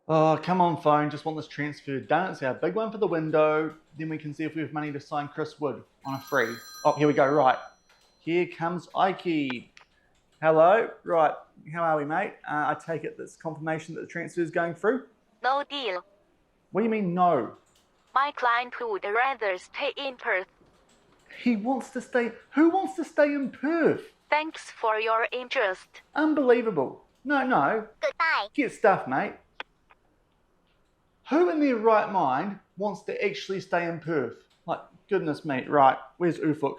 Oh, come on, phone. Just want this transfer done. It's our big one for the window. Then we can see if we have money to sign Chris Wood on a free. Oh, here we go. Right. Here comes Ike. Hello. Right. How are we, mate? I take it that's confirmation that the transfer is going through. No deal. What do you mean, no? My client would rather stay in Perth. He wants to stay. Who wants to stay in Perth? Thanks for your interest. Unbelievable. No. Goodbye. Get stuffed, mate. Who in their right mind wants to actually stay in Perth? Like, goodness me. Right. Where's Ufuk?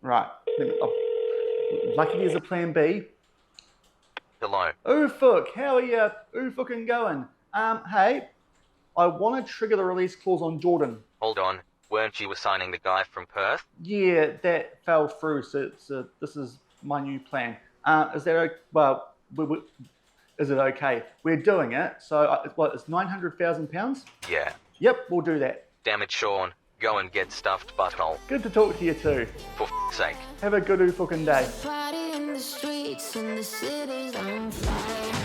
Right. Lucky there's a plan B. Hello. Ufuk, how are you Ufukin going? Hey, I want to trigger the release clause on Jordan. Hold on. Weren't you assigning the guy from Perth? Yeah, that fell through, so this is my new plan. Is that is it okay? We're doing it, so it's £900,000? Yeah. Yep, we'll do that. Damn it, Sean. Go and get stuffed butthole. Good to talk to you too. For sake. Have a good Ufukin day. Party in the streets and the city's on fire.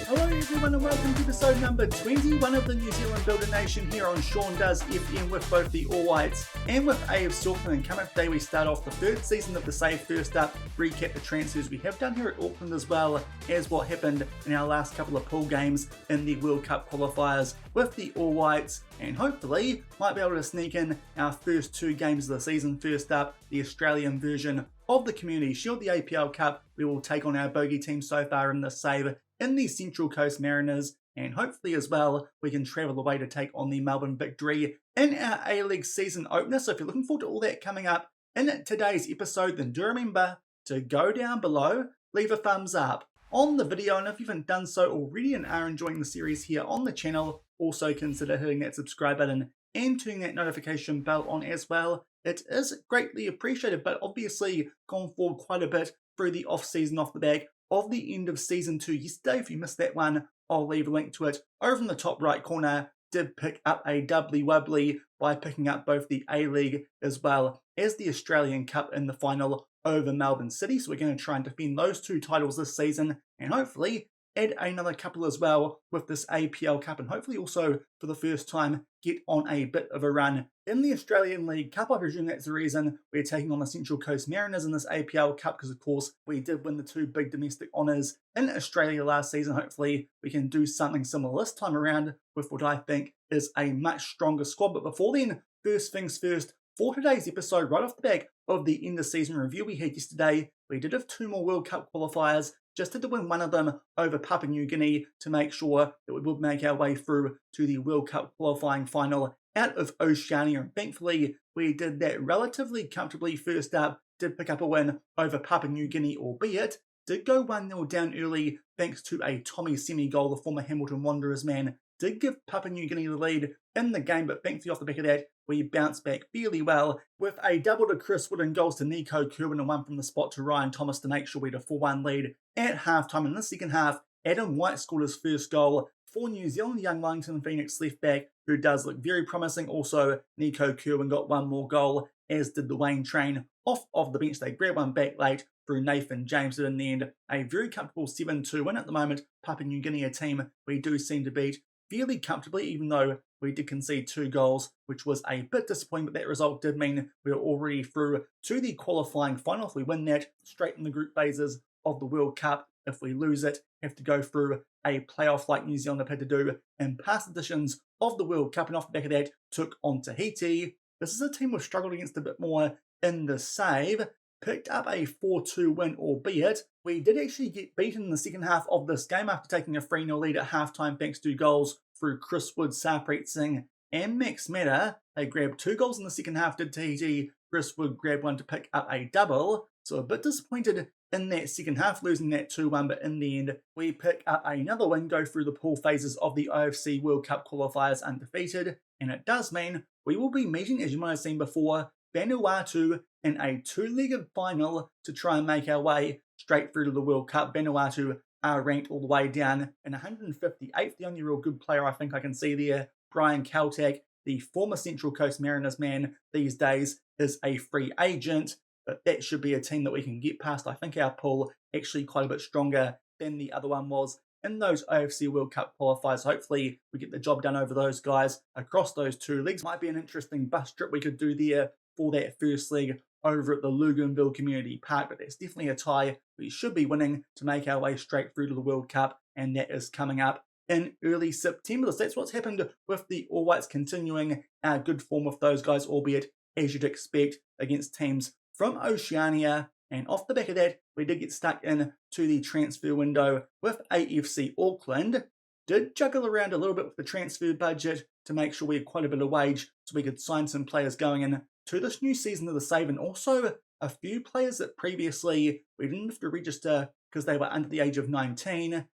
Hello everyone and welcome to episode number 21 of the New Zealand Builder Nation here on Sean Does FM with both the All Whites and with AFC Auckland. And coming up today we start off the third season of the Save First Up, recap the transfers we have done here at Auckland as well as what happened in our last couple of pool games in the World Cup qualifiers with the All Whites, and hopefully might be able to sneak in our first two games of the season. First up, the Australian version of the Community Shield, the APL Cup. We will take on our bogey team so far in the save in the Central Coast Mariners, and hopefully as well we can travel away to take on the Melbourne Victory in our A-League season opener. So if you're looking forward to all that coming up in today's episode, then do remember to go down below, leave a thumbs up on the video, and if you haven't done so already and are enjoying the series here on the channel, also consider hitting that subscribe button and turning that notification bell on as well. It is greatly appreciated, but obviously gone forward quite a bit through the off-season off the back of the end of Season 2 yesterday. If you missed that one, I'll leave a link to it over in the top right corner. Did pick up a doubly wobbly by picking up both the A-League as well as the Australian Cup in the final over Melbourne City. So we're going to try and defend those two titles this season and hopefully add another couple as well with this APL Cup, and hopefully also for the first time get on a bit of a run in the Australian League Cup. I presume that's the reason we're taking on the Central Coast Mariners in this APL Cup, because of course we did win the two big domestic honours in Australia last season. Hopefully we can do something similar this time around with what I think is a much stronger squad. But before then, first things first, for today's episode, right off the back of the end of season review we had yesterday, we did have two more World Cup qualifiers. Just had to win one of them over Papua New Guinea to make sure that we would make our way through to the World Cup qualifying final out of Oceania. And thankfully, we did that relatively comfortably. First up, did pick up a win over Papua New Guinea, albeit did go 1-0 down early thanks to a Tommy Semi goal. The former Hamilton Wanderers man did give Papua New Guinea the lead in the game, but thankfully off the back of that, we bounced back fairly well with a double to Chris Wood and goals to Nico Kerwin and one from the spot to Ryan Thomas to make sure we had a 4-1 lead at halftime. In the second half, Adam White scored his first goal for New Zealand, young Wellington Phoenix left back who does look very promising. Also, Nico Kerwin got one more goal, as did the Wayne Train off of the bench. They grabbed one back late through Nathan James, but in the end, a very comfortable 7-2 win. At the moment, Papua New Guinea, a team we do seem to beat fairly comfortably, even though we did concede 2 goals, which was a bit disappointing, but that result did mean we were already through to the qualifying final. If we win that, straight in the group phases of the World Cup. If we lose it, have to go through a playoff like New Zealand have had to do in past editions of the World Cup, and off the back of that, took on Tahiti. This is a team we've struggled against a bit more in the save. Picked up a 4-2 win, albeit we did actually get beaten in the second half of this game after taking a 3-0 lead at halftime thanks to goals through Chris Wood, Sarpreet Singh and Max Meta. They grabbed 2 goals in the second half, did Tahiti. Chris Wood grabbed one to pick up a double. So a bit disappointed in that second half, losing that 2-1, but in the end, we pick up another win, go through the pool phases of the AFC World Cup qualifiers undefeated, and it does mean we will be meeting, as you might have seen before, Vanuatu in a 2-legged final to try and make our way straight through to the World Cup. Vanuatu are ranked all the way down in 158th. The only real good player I think I can see there, Brian Kaltak, the former Central Coast Mariners man these days, is a free agent, but that should be a team that we can get past. I think our pool actually quite a bit stronger than the other one was in those AFC World Cup qualifiers. Hopefully we get the job done over those guys across those two legs. Might be an interesting bus trip we could do there for that first leg over at the Luganville Community Park, but that's definitely a tie we should be winning to make our way straight through to the World Cup, and that is coming up in early September. So that's what's happened with the All Whites, continuing our good form with those guys, albeit as you'd expect against teams from Oceania. And off the back of that, we did get stuck in to the transfer window with AFC Auckland. Did juggle around a little bit with the transfer budget to make sure we had quite a bit of wage so we could sign some players going in to this new season of the Save, and also a few players that previously we didn't have to register because they were under the age of 19.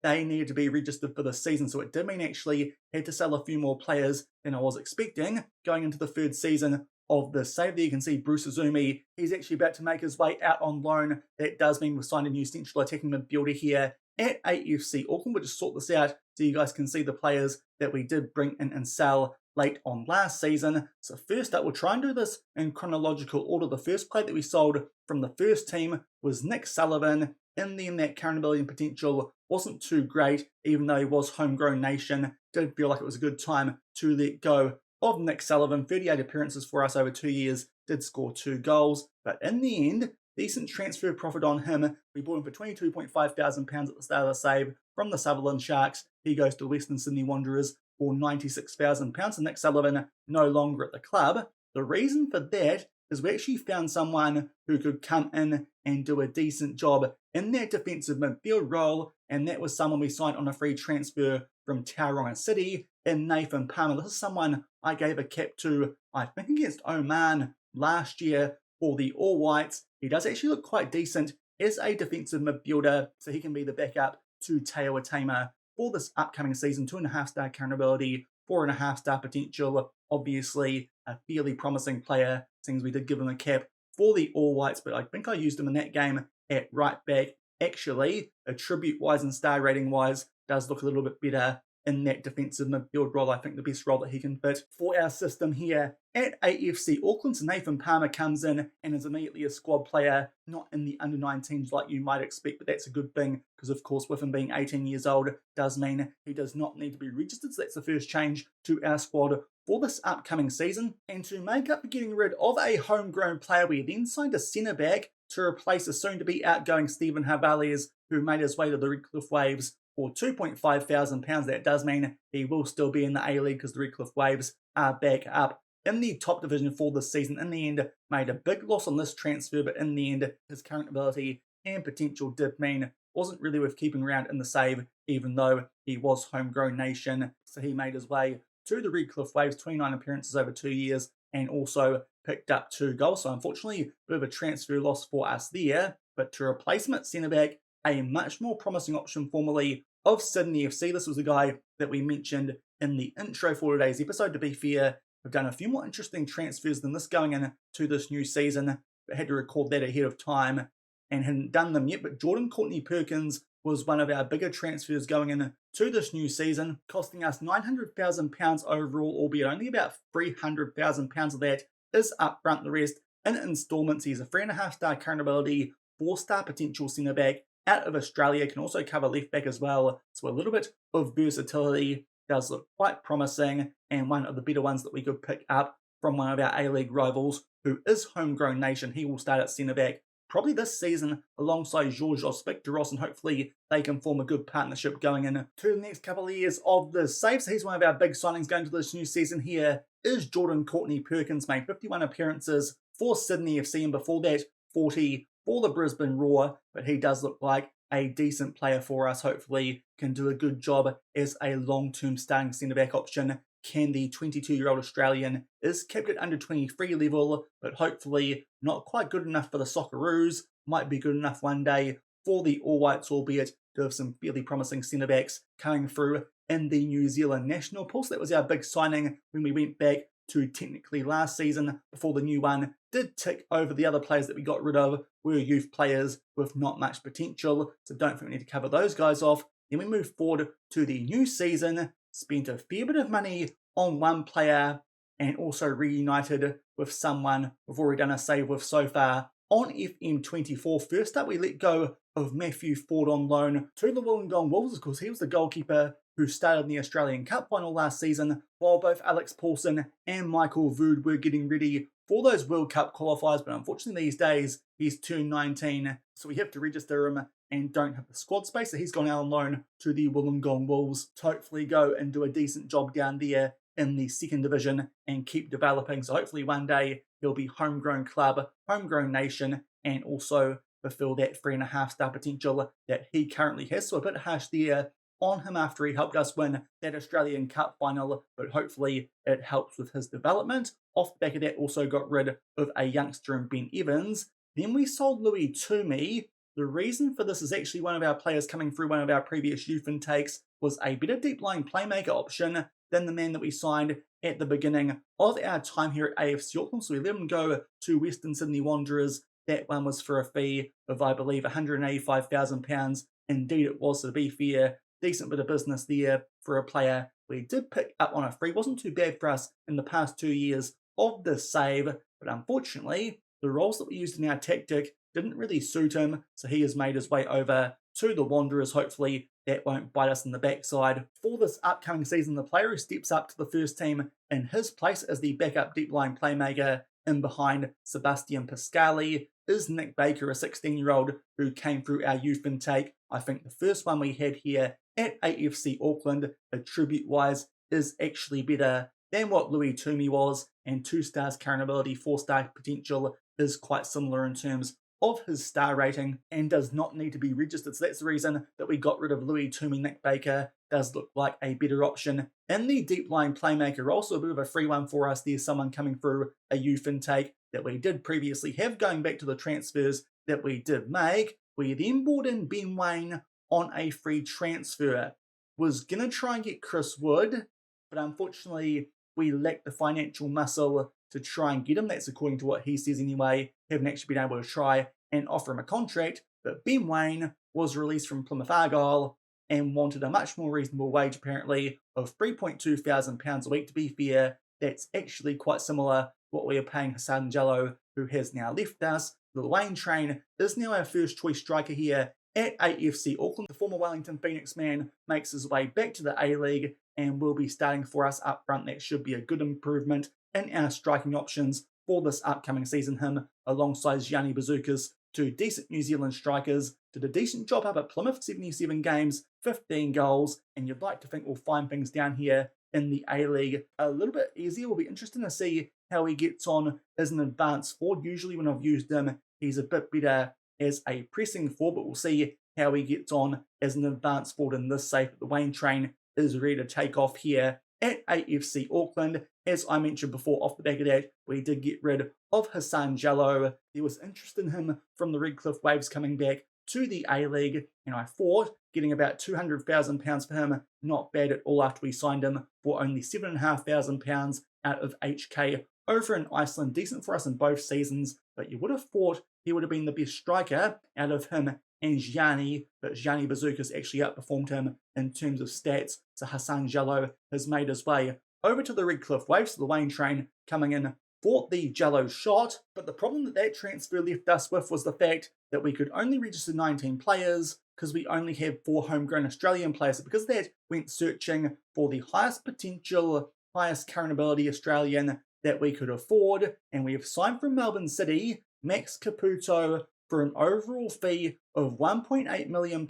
They needed to be registered for the season, so it did mean actually had to sell a few more players than I was expecting going into the third season of the Save. There you can see Bruce Azumi. He's actually about to make his way out on loan. That does mean we've signed a new central attacking midfielder here at AFC Auckland. We'll just sort this out so you guys can see the players that we did bring in and sell late on last season. So first up, we'll try and do this in chronological order. The first player that we sold from the first team was Nick Sullivan. In the end, that current ability and potential wasn't too great, even though he was homegrown nation. Did feel like it was a good time to let go of Nick Sullivan. 38 appearances for us over 2 years, did score 2 goals, but in the end, decent transfer profit on him. We bought him for £22,500 at the start of the Save from the Sutherland Sharks. He goes to Western Sydney Wanderers for £96,000, and Nick Sullivan no longer at the club. The reason for that is we actually found someone who could come in and do a decent job in that defensive midfield role, and that was someone we signed on a free transfer from Tauranga City in Nathan Palmer. This is someone I gave a cap to, I think against Oman last year for the All Whites. He does actually look quite decent as a defensive midfielder, so he can be the backup to Teo Atema for this upcoming season. 2.5-star current ability, 4.5-star potential. Obviously a fairly promising player, since we did give him a cap for the All Whites, but I think I used him in that game at right back. Actually, attribute-wise and star rating-wise, does look a little bit better in that defensive midfield role. I think the best role that he can fit for our system here at AFC Auckland. So Nathan Palmer comes in and is immediately a squad player, not in the under-19s like you might expect, but that's a good thing because, of course, with him being 18 years old, does mean he does not need to be registered. So that's the first change to our squad for this upcoming season. And to make up for getting rid of a homegrown player, we then signed a centre-back to replace a soon-to-be outgoing Stephen Havales, who made his way to the Redcliffe Waves for £2,500. That does mean he will still be in the A-League because the Redcliffe Waves are back up in the top division for this season. In the end, made a big loss on this transfer, but in the end, his current ability and potential did mean wasn't really worth keeping around in the Save, even though he was homegrown nation. So he made his way to the Redcliffe Waves, 29 appearances over 2 years, and also picked up 2 goals. So unfortunately, a bit of a transfer loss for us there. But to replace him at centre-back, a much more promising option formerly of Sydney FC. This was the guy that we mentioned in the intro for today's episode. To be fair, we've done a few more interesting transfers than this going into this new season, but had to record that ahead of time and hadn't done them yet. But Jordan Courtney Perkins was one of our bigger transfers going into this new season, costing us £900,000 overall, albeit only about £300,000 of that is up front. The rest in instalments. He's a 3.5-star current ability, 4-star potential centre-back out of Australia, can also cover left-back as well. So a little bit of versatility, does look quite promising, and one of the better ones that we could pick up from one of our A-League rivals, who is homegrown nation. He will start at centre-back probably this season alongside Georgios Victoros, and hopefully they can form a good partnership going into the next couple of years of the Save. So he's one of our big signings going to this new season here is Jordan Courtney Perkins. Made 51 appearances for Sydney FC, and before that 40 for the Brisbane Roar, but he does look like a decent player for us. Hopefully can do a good job as a long-term starting centre-back option. Can the 22-year-old Australian is kept at under 23 level, but hopefully not quite good enough for the Socceroos. Might be good enough one day for the All Whites, albeit to have some fairly promising centre-backs coming through in the New Zealand national pool. So that was our big signing when we went back to technically last season before the new one did tick over. The other players that we got rid of were youth players with not much potential, so don't think we need to cover those guys off. Then we move forward to the new season, spent a fair bit of money on one player and also reunited with someone we've already done a save with so far on FM24. First up, we let go of Matthew Ford on loan to the Wollongong Wolves. Of course, he was the goalkeeper who started in the Australian Cup final last season, while both Alex Paulson and Michael Vood were getting ready for those World Cup qualifiers. But unfortunately these days, he's turned 19, so we have to register him and don't have the squad space. So he's gone out on loan to the Wollongong Wolves to hopefully go and do a decent job down there in the second division and keep developing. So hopefully one day he'll be homegrown club, homegrown nation, and also fulfill that 3.5-star potential that he currently has. So a bit harsh there on him after he helped us win that Australian Cup final, but hopefully it helps with his development. Off the back of that, also got rid of a youngster in Ben Evans. Then we sold Louis Toomey. The reason for this is actually one of our players coming through one of our previous youth intakes was a better deep-lying playmaker option than the man that we signed at the beginning of our time here at AFC Auckland. So we let him go to Western Sydney Wanderers. That one was for a fee of, I believe, £185,000. Indeed it was, to be fair. Decent bit of business there for a player we did pick up on a free. Wasn't too bad for us in the past 2 years of this save, but unfortunately, the roles that we used in our tactic didn't really suit him, so he has made his way over to the Wanderers. Hopefully, that won't bite us in the backside. For this upcoming season, the player who steps up to the first team in his place as the backup deep-lying playmaker in behind Sebastian Pascali is Nick Baker, a 16-year-old who came through our youth intake. I think the first one we had here at AFC Auckland, attribute-wise, is actually better than what Louis Toomey was, and 2 stars current ability, 4-star potential is quite similar in terms of his star rating and does not need to be registered. So that's the reason that we got rid of Louis Toomey. Nick Baker does look like a better option in the deep-lying playmaker. Also a bit of a free one for us. There's someone coming through a youth intake that we did previously have. Going back to the transfers that we did make, we then brought in Ben Wayne on a free transfer. Was going to try and get Chris Wood, but unfortunately we lacked the financial muscle to try and get him. That's according to what he says anyway. Haven't actually been able to try and offer him a contract, but Ben Wayne was released from Plymouth Argyle and wanted a much more reasonable wage, apparently, of £3,200 a week. To be fair, that's actually quite similar to what we are paying Hassan Jallo, who has now left us. The Wayne Train is now our first choice striker here at AFC Auckland. The former Wellington Phoenix man makes his way back to the A-League and will be starting for us up front. That should be a good improvement in our striking options for this upcoming season. Him alongside Gianni Bazookas, 2 decent New Zealand strikers, did a decent job up at Plymouth, 77 games, 15 goals, and you'd like to think we'll find things down here in the A-League a little bit easier. Will be interesting to see how he gets on as an advanced forward. Usually when I've used him, he's a bit better as a pressing forward, but we'll see how he gets on as an advanced forward in this save. The Wayne Train is ready to take off here at AFC Auckland. As I mentioned before, off the back of that, we did get rid of Hassan Jallo. There was interest in him from the Redcliffe Waves coming back to the A-League, and I thought getting about £200,000 for him, not bad at all after we signed him for only £7,500 out of HK over in Iceland. Decent for us in both seasons, but you would have thought he would have been the best striker out of him and Gianni, but Gianni Bazookas actually outperformed him in terms of stats, so Hassan Jallo has made his way over to the Redcliffe Waves. So the Wayne Train coming in for the Jallo shot, but the problem that transfer left us with was the fact that we could only register 19 players because we only have 4 homegrown Australian players. So because of that, went searching for the highest potential, highest current ability Australian that we could afford, and we have signed from Melbourne City, Max Caputo, for an overall fee of £1.8 million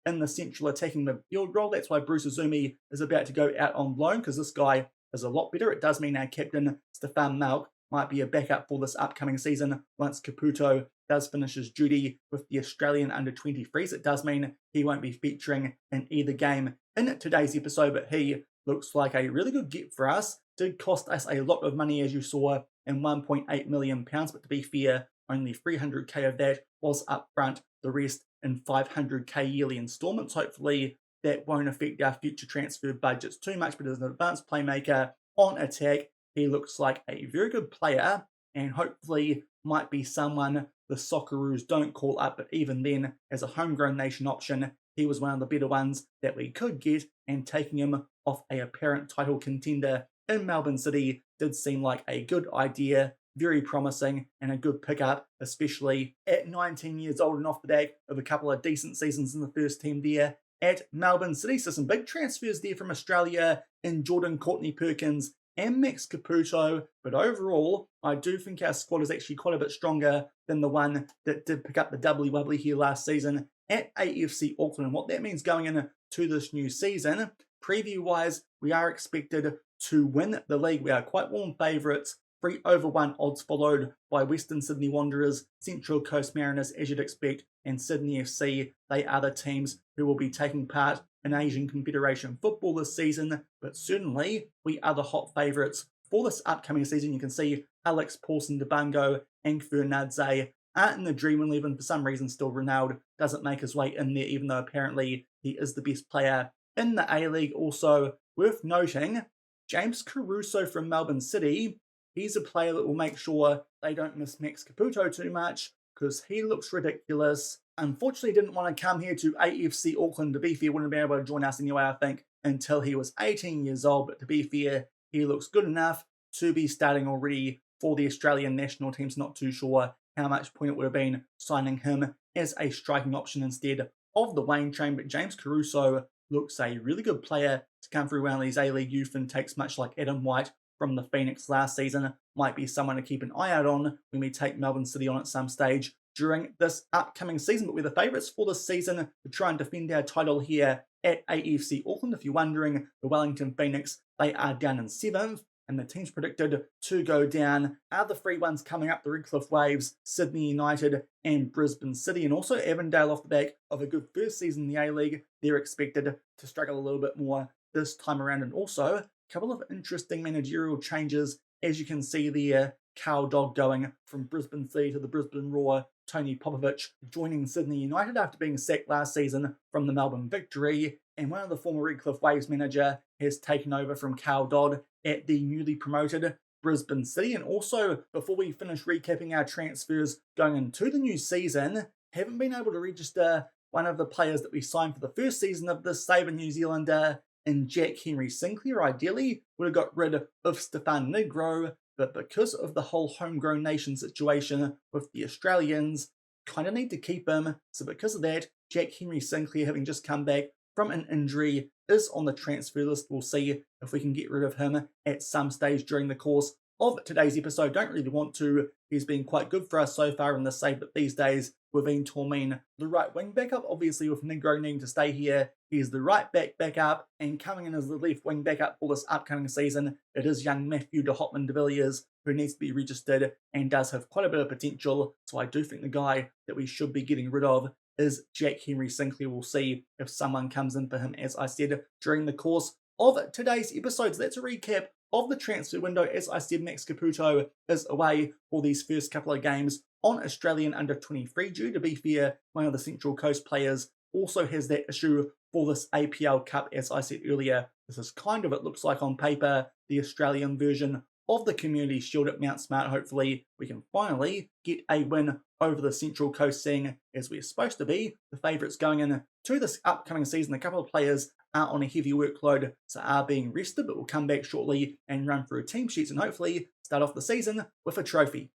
in the central attacking midfield role. That's why Bruce Azumi is about to go out on loan, because this guy is a lot better. It does mean our captain, Stefan Malk, might be a backup for this upcoming season once Caputo does finish his duty with the Australian under-23s. It does mean he won't be featuring in either game in today's episode, but he looks like a really good get for us. Did cost us a lot of money, as you saw, in £1.8 million, but to be fair, only 300k of that was up front, the rest in 500k yearly installments. Hopefully that won't affect our future transfer budgets too much, but as an advanced playmaker on attack, he looks like a very good player and hopefully might be someone the Socceroos don't call up, but even then, as a homegrown nation option, he was one of the better ones that we could get, and taking him off a apparent title contender in Melbourne City did seem like a good idea. very promising and a good pickup, especially at 19 years old and off the back of a couple of decent seasons in the first team there at Melbourne City. So some big transfers there from Australia in Jordan Courtney-Perkins and Max Caputo, but overall, I do think our squad is actually quite a bit stronger than the one that did pick up the doubly wobbly here last season at AFC Auckland. And what that means going into this new season, preview-wise, we are expected to win the league. We are quite warm favourites, 3/1 odds, followed by Western Sydney Wanderers, Central Coast Mariners, as you'd expect, and Sydney FC. They are the teams who will be taking part in Asian Confederation football this season, but certainly we are the hot favourites for this upcoming season. You can see Alex Paulson, Debango, and Fernandez are in the Dream 11 for some reason. Still, Ronaldo doesn't make his way in there, even though apparently he is the best player in the A-League. Also, worth noting, James Caruso from Melbourne City. He's a player that will make sure they don't miss Max Caputo too much because he looks ridiculous. Unfortunately, didn't want to come here to AFC Auckland. To be fair, wouldn't be able to join us anyway, I think, until he was 18 years old. But to be fair, he looks good enough to be starting already for the Australian national teams. Not too sure how much point it would have been signing him as a striking option instead of the Wayne train. But James Caruso looks a really good player to come through one of these A-League youth intakes, much like Adam White from the Phoenix last season. Might be someone to keep an eye out on when we take Melbourne City on at some stage during this upcoming season. But we're the favourites for this season to try and defend our title here at AFC Auckland. If you're wondering, the Wellington Phoenix, they are down in 7th, and the teams predicted to go down are the 3 ones coming up: the Redcliffe Waves, Sydney United, and Brisbane City. And also Avondale, off the back of a good first season in the A-League, they're expected to struggle a little bit more this time around. And also a couple of interesting managerial changes, as you can see there. Cow Dog going from Brisbane City to the Brisbane Roar. Tony Popovich joining Sydney United after being sacked last season from the Melbourne Victory. And one of the former Redcliffe Waves manager has taken over from Cow Dodd at the newly promoted Brisbane City. And also, before we finish recapping our transfers going into the new season, haven't been able to register one of the players that we signed for the first season of this Sabre New Zealander in Jack Henry Sinclair. Ideally, would have got rid of Stefan Negro, but because of the whole homegrown nation situation with the Australians, kind of need to keep him. So because of that, Jack Henry Sinclair, having just come back from an injury, is on the transfer list. We'll see if we can get rid of him at some stage during the course of today's episode. Don't really want to. He's been quite good for us so far in the save, but these days we've been Tormin, the right wing backup. Obviously, with Negro needing to stay here, he's the right back backup, and coming in as the left wing backup for this upcoming season, it is young Matthew de Hotman de Villiers, who needs to be registered and does have quite a bit of potential. So I do think the guy that we should be getting rid of is Jack Henry Sinclair. We'll see if someone comes in for him, as I said, during the course of today's episode. So that's a recap of the transfer window. As I said, Max Caputo is away for these first couple of games on Australian under-23 due. To be fair, one of the Central Coast players also has that issue for this APL Cup. As I said earlier, this is kind of, it looks like on paper, the Australian version of the Community Shield at Mount Smart. Hopefully we can finally get a win over the Central Coast, seeing as we're supposed to be the favourites going in to this upcoming season. A couple of players are on a heavy workload, so are being rested, but we'll come back shortly and run through team sheets and hopefully start off the season with a trophy.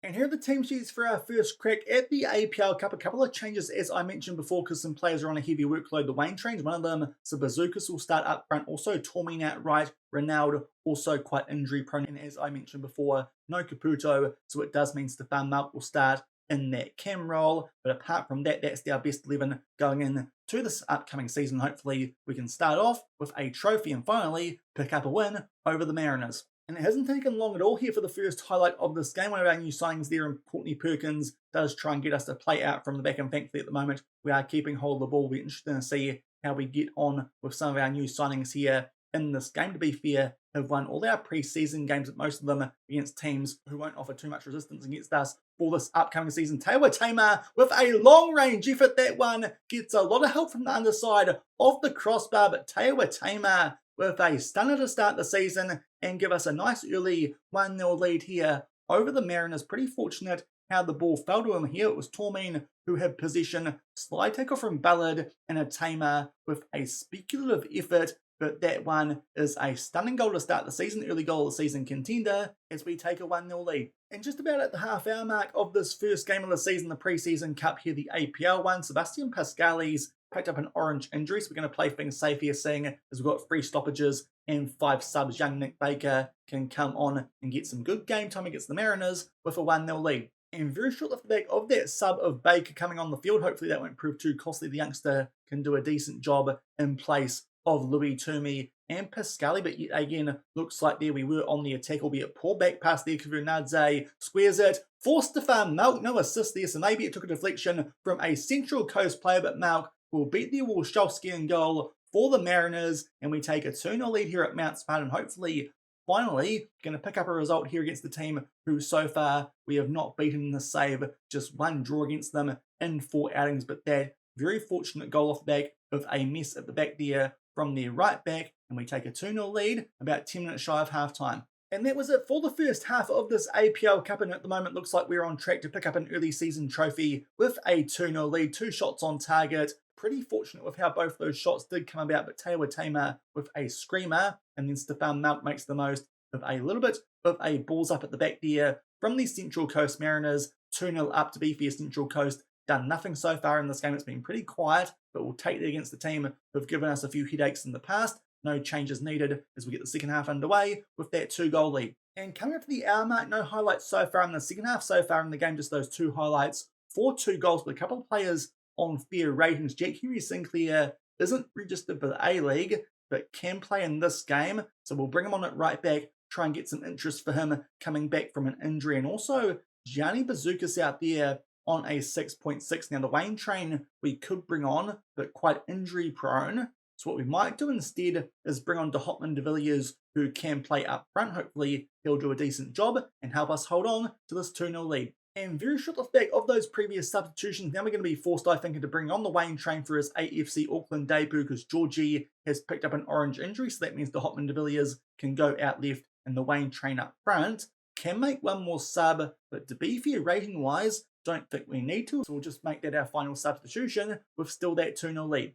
And here are the team sheets for our first crack at the APL Cup. A couple of changes, as I mentioned before, because some players are on a heavy workload. The Wayne trains, one of them, so Bazookas will start up front. Also, Tormin out right. Ronaldo also quite injury prone. And as I mentioned before, no Caputo, so it does mean Stefan Malk will start in that cam role. But apart from that, that's our best 11 going in to this upcoming season. Hopefully, we can start off with a trophy and finally pick up a win over the Mariners. And it hasn't taken long at all here for the first highlight of this game. One of our new signings there, and Courtney Perkins does try and get us to play out from the back, and thankfully at the moment we are keeping hold of the ball. We're interested to see how we get on with some of our new signings here in this game. To be fair, have won all our pre-season games, but most of them against teams who won't offer too much resistance against us for this upcoming season. Tawa Tamar with a long-range effort. That one gets a lot of help from the underside of the crossbar, but Tawa Tamar with a stunner to start the season and give us a nice early 1-0 lead here over the Mariners. Pretty fortunate how the ball fell to him here. It was Tormin who had possession. Slide tackle from Ballard, and a Tamer with a speculative effort but that one is a stunning goal to start the season, early goal of the season contender, as we take a 1-0 lead. And just about at the half-hour mark of this first game of the season, the pre-season cup here, the APL one, Sebastian Pascali's picked up an orange injury, so we're going to play things safe here, seeing as we've got 3 stoppages and 5 subs. Young Nick Baker can come on and get some good game time against the Mariners with a 1-0 lead. And very shortly off the back of that sub of Baker coming on the field, hopefully that won't prove too costly. The youngster can do a decent job in place of Louis Toomey and Pascali, but yet again, looks like there we were on the attack, albeit poor back pass there. Kavunadze squares it for Stefan Malk, no assist there, so maybe it took a deflection from a Central Coast player, but Malk will beat the Walshowski in goal for the Mariners, and we take a 2-0 lead here at Mount Smart, and hopefully, finally, going to pick up a result here against the team who so far we have not beaten in the save, just 1 draw against them in 4 outings, but that very fortunate goal off the back of a miss at the back there from their right back, and we take a 2-0 lead about 10 minutes shy of half time. And that was it for the first half of this APL Cup, and at the moment looks like we're on track to pick up an early season trophy with a 2-0 lead, 2 shots on target. Pretty fortunate with how both those shots did come about, but Taylor Tamer with a screamer, and then Stefan Malk makes the most of a little bit of a balls up at the back there from the Central Coast Mariners. 2-0 up to be for Central Coast. Done nothing so far in this game. It's been pretty quiet, but we'll take that against the team who've given us a few headaches in the past. No changes needed as we get the second half underway with that 2-goal lead. And coming up to the hour mark, no highlights so far in the second half. So far in the game, just those 2 highlights for 2 goals, but a couple of players on fair ratings. Jack Henry Sinclair isn't registered for the A-League, but can play in this game, so we'll bring him on at right back, try and get some interest for him coming back from an injury. And also, Gianni Bazookas out there on a 6.6. Now, the Wayne train we could bring on, but quite injury prone. So what we might do instead is bring on Hotman de Villiers, who can play up front. Hopefully, he'll do a decent job and help us hold on to this 2-0 lead. And very short off the back of those previous substitutions, now we're going to be forced, I think, into bringing on the Wayne train for his AFC Auckland debut, because Georgie has picked up an orange injury, so that means Hotman de Villiers can go out left and the Wayne train up front. Can make one more sub, but to be fair, rating-wise, don't think we need to, so we'll just make that our final substitution with still that 2-0 lead.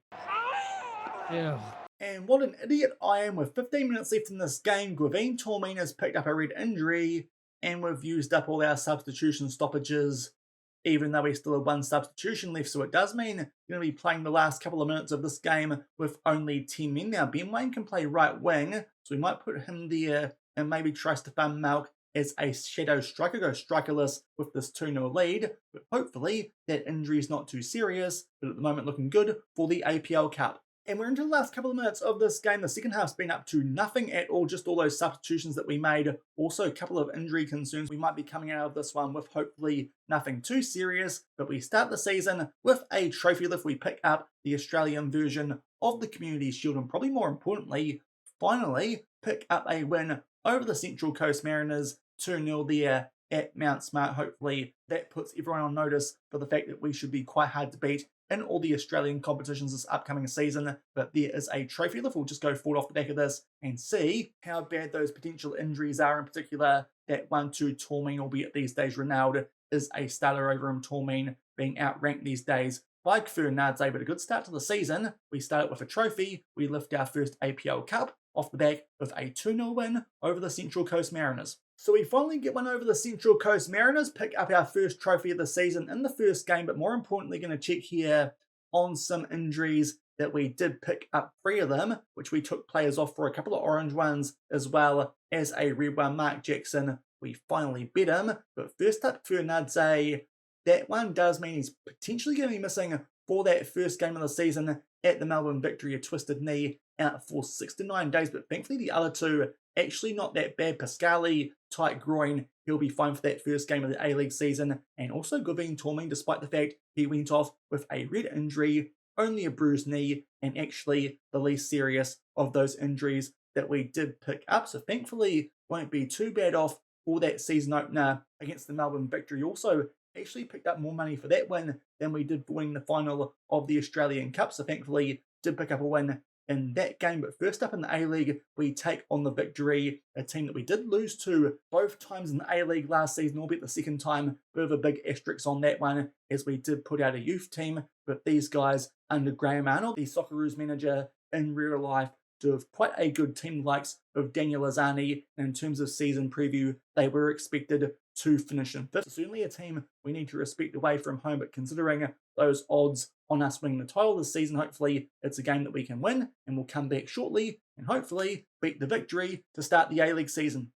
Yeah. And what an idiot I am. With 15 minutes left in this game, Gweveen Tormin has picked up a red injury, and we've used up all our substitution stoppages, even though we still have 1 substitution left. So it does mean we're going to be playing the last couple of minutes of this game with only 10 men. Now, Ben Wayne can play right wing, so we might put him there and maybe try Stefan Malk as a shadow striker, go strikerless with this 2-0 lead. But hopefully that injury is not too serious, but at the moment looking good for the APL Cup. And we're into the last couple of minutes of this game. The second half's been up to nothing at all, just all those substitutions that we made. Also, a couple of injury concerns. We might be coming out of this one with hopefully nothing too serious, but we start the season with a trophy lift. We pick up the Australian version of the Community Shield, and probably more importantly, finally pick up a win over the Central Coast Mariners, 2-0 there at Mount Smart. Hopefully that puts everyone on notice for the fact that we should be quite hard to beat in all the Australian competitions this upcoming season. But there is a trophy lift. We'll just go forward off the back of this and see how bad those potential injuries are. In particular, that 1-2 Tormin, albeit these days Ronaldo is a starter over him. Tormin being outranked these days by Kavunadze, but a good start to the season. We start with a trophy. We lift our first APL Cup off the back of a 2-0 win over the Central Coast Mariners. So we finally get one over the Central Coast Mariners, pick up our first trophy of the season in the first game, but more importantly, going to check here on some injuries that we did pick up 3 of them, which we took players off for, a couple of orange ones, as well as a red one. Mark Jackson, we finally beat him, but first up, Kavunadze, that one does mean he's potentially going to be missing for that first game of the season at the Melbourne Victory, a twisted knee, out for 6 to 9 days, but thankfully the other 2 actually not that bad. Pascali, tight groin, he'll be fine for that first game of the A-League season. And also Gweveen Tormin, despite the fact he went off with a red injury, only a bruised knee, and actually the least serious of those injuries that we did pick up. So thankfully won't be too bad off for that season opener against the Melbourne Victory. Also actually picked up more money for that win than we did for winning the final of the Australian Cup. So thankfully did pick up a win in that game. But first up in the A-League, we take on the Victory, a team that we did lose to both times in the A-League last season, albeit the second time, bit of a big asterisk on that one, as we did put out a youth team. But these guys under Graham Arnold, the Socceroos manager in real life, to have quite a good team likes of Daniel Azani, and in terms of season preview, they were expected to finish in 5th. Certainly a team we need to respect away from home, but considering those odds on us winning the title this season, hopefully it's a game that we can win, and we'll come back shortly and hopefully beat the Victory to start the A-League season.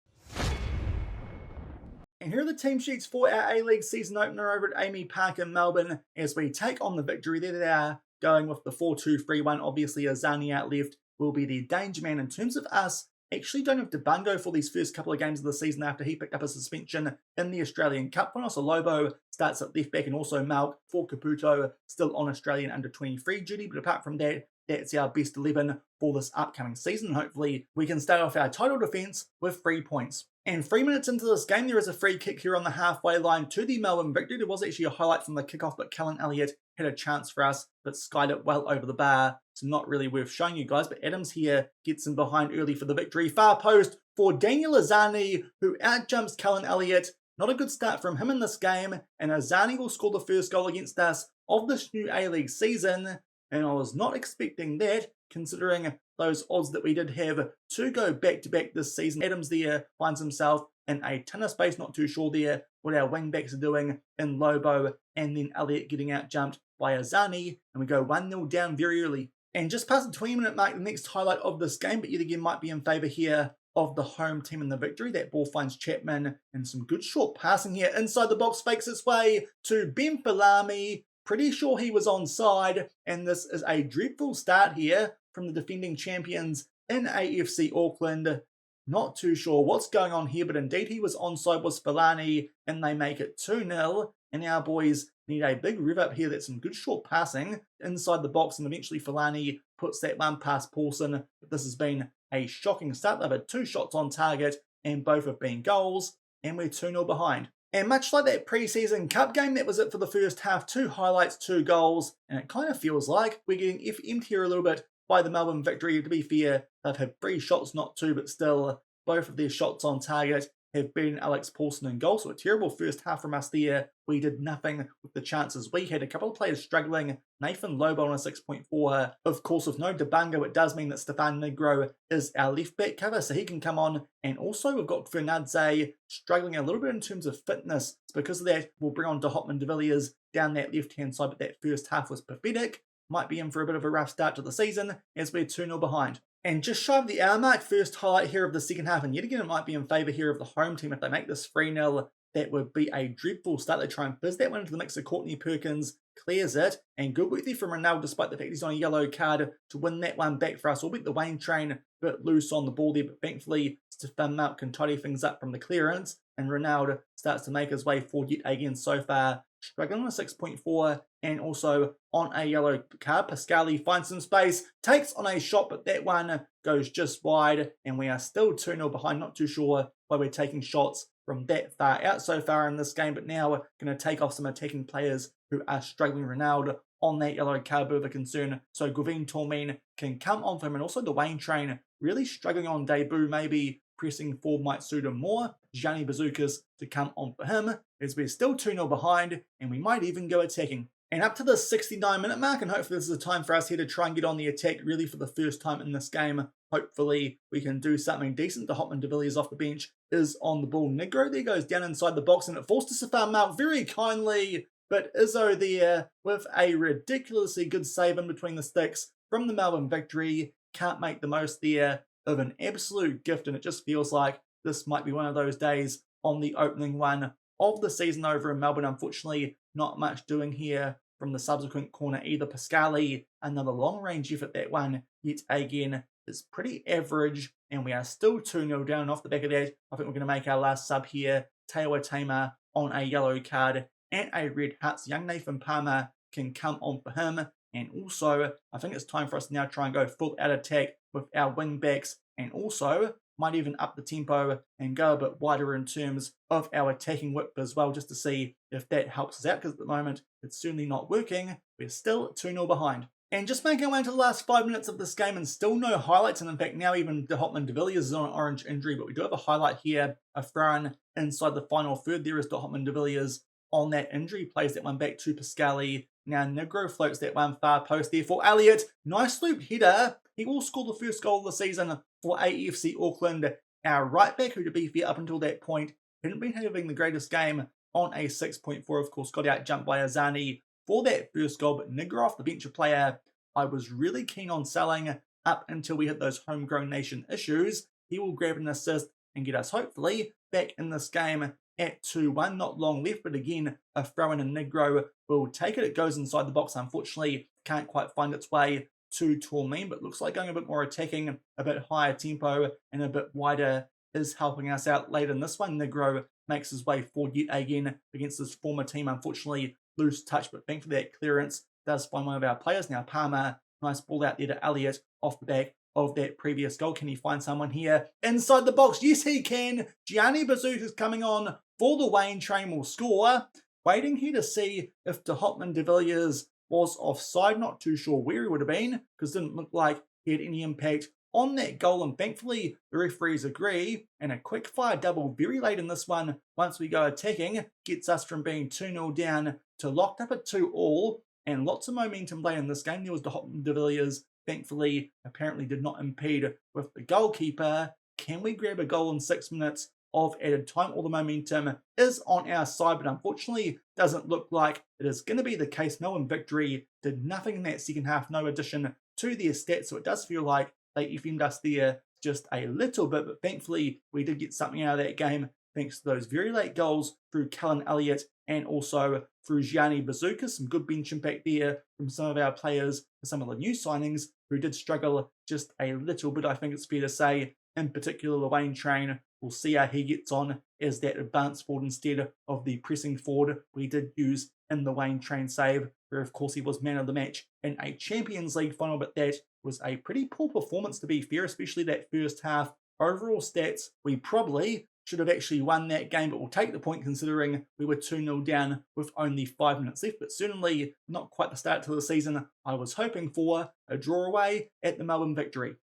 And here are the team sheets for our A-League season opener over at Amy Park in Melbourne as we take on the Victory. There they are, going with the 4-2-3-1. Obviously, Azani out left will be the danger man. In terms of us, actually don't have Debungo for these first couple of games of the season after he picked up a suspension in the Australian Cup. Also, Lobo starts at left back, and also Malk for Caputo still on Australian under-23 duty. But apart from that, that's our best 11 for this upcoming season. Hopefully, we can start off our title defence with 3 points. And 3 minutes into this game, there is a free kick here on the halfway line to the Melbourne Victory. There was actually a highlight from the kickoff, but Callan Elliott had a chance for us, but skied it well over the bar. So not really worth showing you guys, but Adams here gets in behind early for the Victory. Far post for Daniel Azani, who outjumps Callan Elliott. Not a good start from him in this game, and Azani will score the first goal against us of this new A-League season. And I was not expecting that, considering those odds that we did have to go back-to-back this season. Adams there finds himself in a ton of space, not too sure there what our wing-backs are doing in Lobo, and then Elliott getting out-jumped by Azani, and we go 1-0 down very early. And just past the 20-minute mark, the next highlight of this game, but yet again might be in favour here of the home team in the Victory. That ball finds Chapman, and some good short passing here. Inside the box fakes its way to Ben Falami. Pretty sure he was onside, and this is a dreadful start here from the defending champions in AFC Auckland. Not too sure what's going on here, but indeed he was onside, was Falani, and they make it 2-0. And our boys need a big rev up here. That's some good short passing inside the box, and eventually Falani puts that one past Paulson. But this has been a shocking start. They've had 2 shots on target, and both have been goals, and we're 2-0 behind. And much like that pre-season cup game, that was it for the first half. 2 highlights, 2 goals, and it kind of feels like we're getting FM'd here a little bit by the Melbourne Victory. To be fair, they've had 3 shots, not 2, but still, both of their shots on target have been Alex Paulson in goal. So a terrible first half from us there. We did nothing with the chances we had. A couple of players struggling. Nathan Lobo on a 6.4. Of course, with no Debungo, it does mean that Stefan Negro is our left back cover, so he can come on. And also we've got Fernandze struggling a little bit in terms of fitness. So because of that, we'll bring on Hopman de Villiers down that left-hand side, but that first half was pathetic. Might be in for a bit of a rough start to the season as we're 2-0 behind. And just shy of the hour mark, first highlight here of the second half, and yet again it might be in favour here of the home team. If they make this 3-0, that would be a dreadful start. They try and fizz that one into the mix of Courtney Perkins, clears it, and good work there from Ronaldo, despite the fact he's on a yellow card, to win that one back for us. We'll beat the Wayne train a bit loose on the ball there, but thankfully Stefan Malk can tidy things up from the clearance, and Ronaldo starts to make his way forward yet again so far. Struggling on a 6.4, and also on a yellow card. Pascali finds some space, takes on a shot, but that one goes just wide, and we are still 2-0 behind. Not too sure why we're taking shots from that far out so far in this game, but now we're going to take off some attacking players who are struggling. Ronaldo on that yellow card, bit of a concern, so Gavin Tormin can come on for him, and also the Wayne train really struggling on debut. Maybe pressing forward might suit him more. Gianni Bazookas to come on for him, as we're still 2-0 behind, and we might even go attacking. And up to the 69-minute mark, and hopefully this is a time for us here to try and get on the attack really for the first time in this game. Hopefully we can do something decent. The Hopman de Villiers off the bench is on the ball. Negro there goes down inside the box, and it falls to Stefan Malk very kindly, but Izzo there with a ridiculously good save in between the sticks from the Melbourne Victory. Can't make the most there of an absolute gift, and it just feels like this might be one of those days on the opening one of the season over in Melbourne. Unfortunately, not much doing here from the subsequent corner either. Pascali, another long range effort. That one yet again is pretty average, and we are still 2-0 down. Off the back of that, I think we're going to make our last sub here. Taylor Tamer on a yellow card and a red Huts. Young Nathan Palmer can come on for him. And also, I think it's time for us to now try and go full out attack with our wing backs, and also might even up the tempo and go a bit wider in terms of our attacking whip as well, just to see if that helps us out, because at the moment it's certainly not working. We're still 2-0 behind. And just making our way into the last 5 minutes of this game, and still no highlights, and in fact now even the Hopman de Villiers is on an orange injury, but we do have a highlight here, a throw-in inside the final third. There is the Hopman de Villiers on that injury, plays that one back to Pascali, Now Negro floats that one far post there for Elliott. Nice loop header. He will score the first goal of the season for AFC Auckland. Our right back, who to be fair up until that point hadn't been having the greatest game on a 6.4, of course, got out jumped by Azani for that first goal, but Negro off the bench, a player I was really keen on selling up until we hit those homegrown nation issues. He will grab an assist and get us hopefully back in this game at 2-1. Not long left, but again, a throw in, and Negro will take it. It goes inside the box, unfortunately, can't quite find its way to Tormean, but looks like going a bit more attacking, a bit higher tempo, and a bit wider is helping us out later in this one. Negro makes his way forward yet again against his former team. Unfortunately, loose touch, but thankfully that clearance does find one of our players. Now Palmer, nice ball out there to Elliott off the back of that previous goal. Can he find someone here inside the box? Yes, he can. Gianni Bazooka's coming on for the Wayne train, will score. Waiting here to see if de Hopman de Villiers was offside. Not too sure where he would have been, because it didn't look like he had any impact on that goal, and thankfully the referees agree, and a quick fire double very late in this one once we go attacking gets us from being 2-0 down to locked up at 2-2, and lots of momentum late in this game. There was de Hopman de Villiers, thankfully apparently did not impede with the goalkeeper. Can we grab a goal in 6 minutes of added time? All the momentum is on our side, but unfortunately doesn't look like it is going to be the case. Melbourne Victory did nothing in that second half, no addition to their stats, so it does feel like they FM'd us there just a little bit, but thankfully we did get something out of that game thanks to those very late goals through Cullen Elliott and also through Gianni Bazooka. Some good bench impact there from some of our players, some of the new signings who did struggle just a little bit, I think it's fair to say. In particular, the Wayne train, we'll see how he gets on as that advanced forward instead of the pressing forward we did use in the Wayne train save, where of course he was man of the match in a Champions League final, but that was a pretty poor performance to be fair, especially that first half. Overall stats, we probably should have actually won that game, but we'll take the point considering we were 2-0 down with only 5 minutes left, but certainly not quite the start to the season I was hoping for. A draw away at the Melbourne Victory.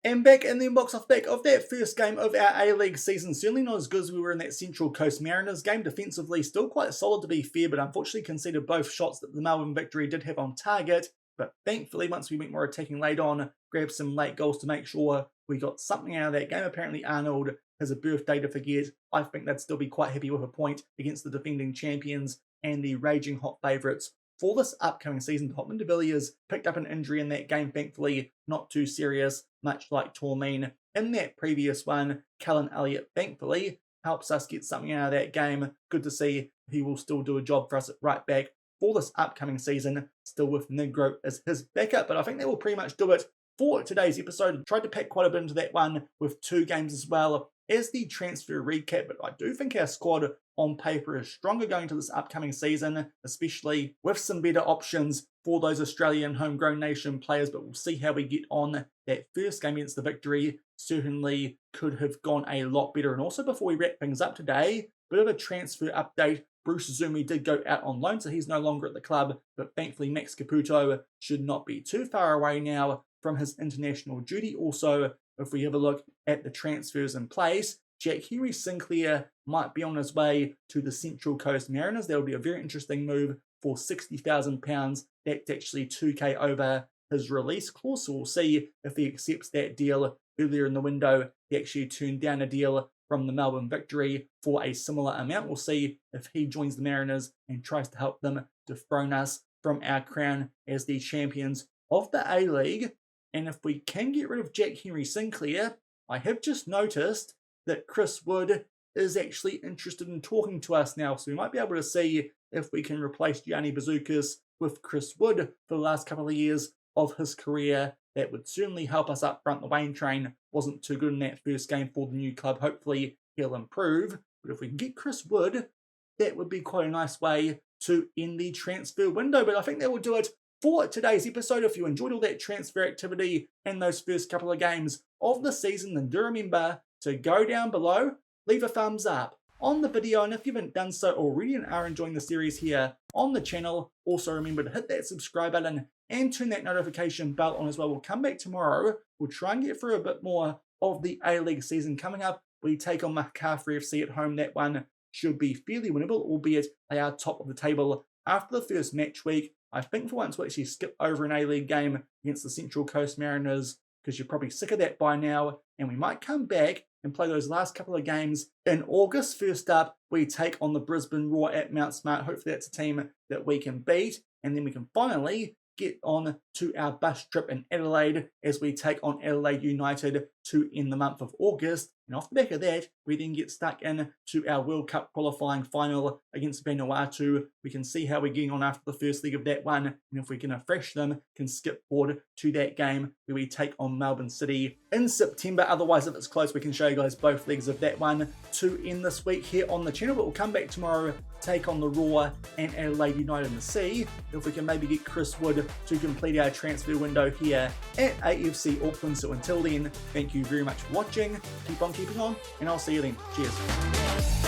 And back in the inbox off back of that first game of our A-League season, certainly not as good as we were in that Central Coast Mariners game. Defensively, still quite solid to be fair, but unfortunately conceded both shots that the Melbourne Victory did have on target. But thankfully, once we went more attacking late on, grabbed some late goals to make sure we got something out of that game. Apparently Arnold has a birthday to forget. I think they'd still be quite happy with a point against the defending champions and the raging hot favourites for this upcoming season. Hopman de Villiers picked up an injury in that game, thankfully not too serious, much like Tormean in that previous one. Cullen Elliott, thankfully, helps us get something out of that game. Good to see he will still do a job for us at right back for this upcoming season, still with Negro as his backup. But I think that will pretty much do it for today's episode. I tried to pack quite a bit into that one with 2 games as well as the transfer recap, but I do think our squad on paper is stronger going to this upcoming season, especially with some better options for those Australian homegrown nation players, but we'll see how we get on. That first game against the Victory certainly could have gone a lot better. And also, before we wrap things up today, bit of a transfer update. Bruce Zumi did go out on loan, so he's no longer at the club, but thankfully Max Caputo should not be too far away now from his international duty. Also, if we have a look at the transfers in place, Jack Henry Sinclair might be on his way to the Central Coast Mariners. That would be a very interesting move for £60,000. That's actually 2k over his release clause, so we'll see if he accepts that deal. Earlier in the window, he actually turned down a deal from the Melbourne Victory for a similar amount. We'll see if he joins the Mariners and tries to help them dethrone us from our crown as the champions of the A-League. And if we can get rid of Jack Henry Sinclair, I have just noticed that Chris Wood is actually interested in talking to us now, so we might be able to see if we can replace Gianni Bazookas with Chris Wood for the last couple of years of his career. That would certainly help us up front. The Wayne train wasn't too good in that first game for the new club. Hopefully he'll improve, but if we can get Chris Wood, that would be quite a nice way to end the transfer window. But I think that will do it for today's episode. If you enjoyed all that transfer activity and those first couple of games of the season, then do remember to go down below, leave a thumbs up on the video, and if you haven't done so already and are enjoying the series here on the channel, also remember to hit that subscribe button and turn that notification bell on as well. We'll come back tomorrow. We'll try and get through a bit more of the A-League season coming up. We take on Macarthur FC at home. That one should be fairly winnable, albeit they are top of the table after the first match week, I think for once we'll actually skip over an A-League game against the Central Coast Mariners, because you're probably sick of that by now, and we might come back and play those last couple of games in August. First up, we take on the Brisbane Roar at Mount Smart. Hopefully that's a team that we can beat, and then we can finally get on to our bus trip in Adelaide as we take on Adelaide United to end the month of August. And off the back of that, we then get stuck in to our World Cup qualifying final against Vanuatu. We can see how we're getting on after the first leg of that one, and if we can refresh them, can skip forward to that game where we take on Melbourne City in September. Otherwise, if it's close, we can show you guys both legs of that one to end this week here on the channel. But we'll come back tomorrow, take on the Roar and Adelaide United, and see if we can maybe get Chris Wood to complete our transfer window here at AFC Auckland. So until then, thank you very much for watching. Keep on keeping on, and I'll see you then. Cheers.